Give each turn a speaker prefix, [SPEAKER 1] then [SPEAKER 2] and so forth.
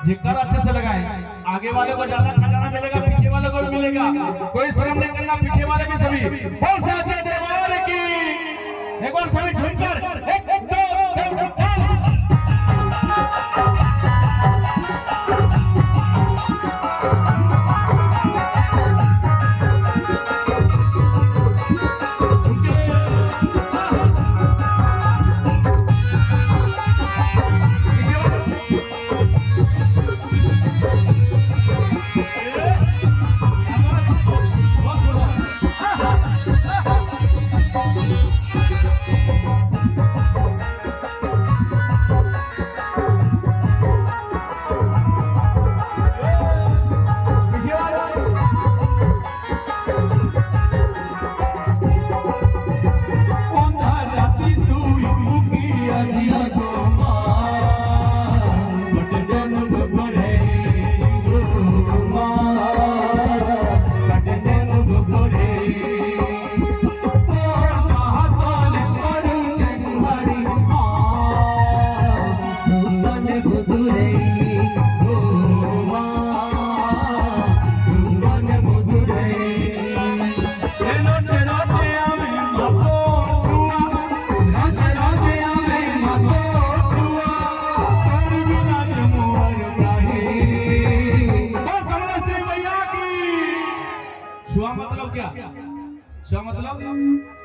[SPEAKER 1] जिक्र अच्छे से लगाए, आगे वाले को ज्यादा खजाना मिलेगा, पीछे वाले को भी मिलेगा। कोई शर्म नहीं करना, पीछे वाले भी सभी बहुत से अच्छे दरबार की एक बार सभी झुमकर एक दो छुआ मतलब क्या? छुआ मतलब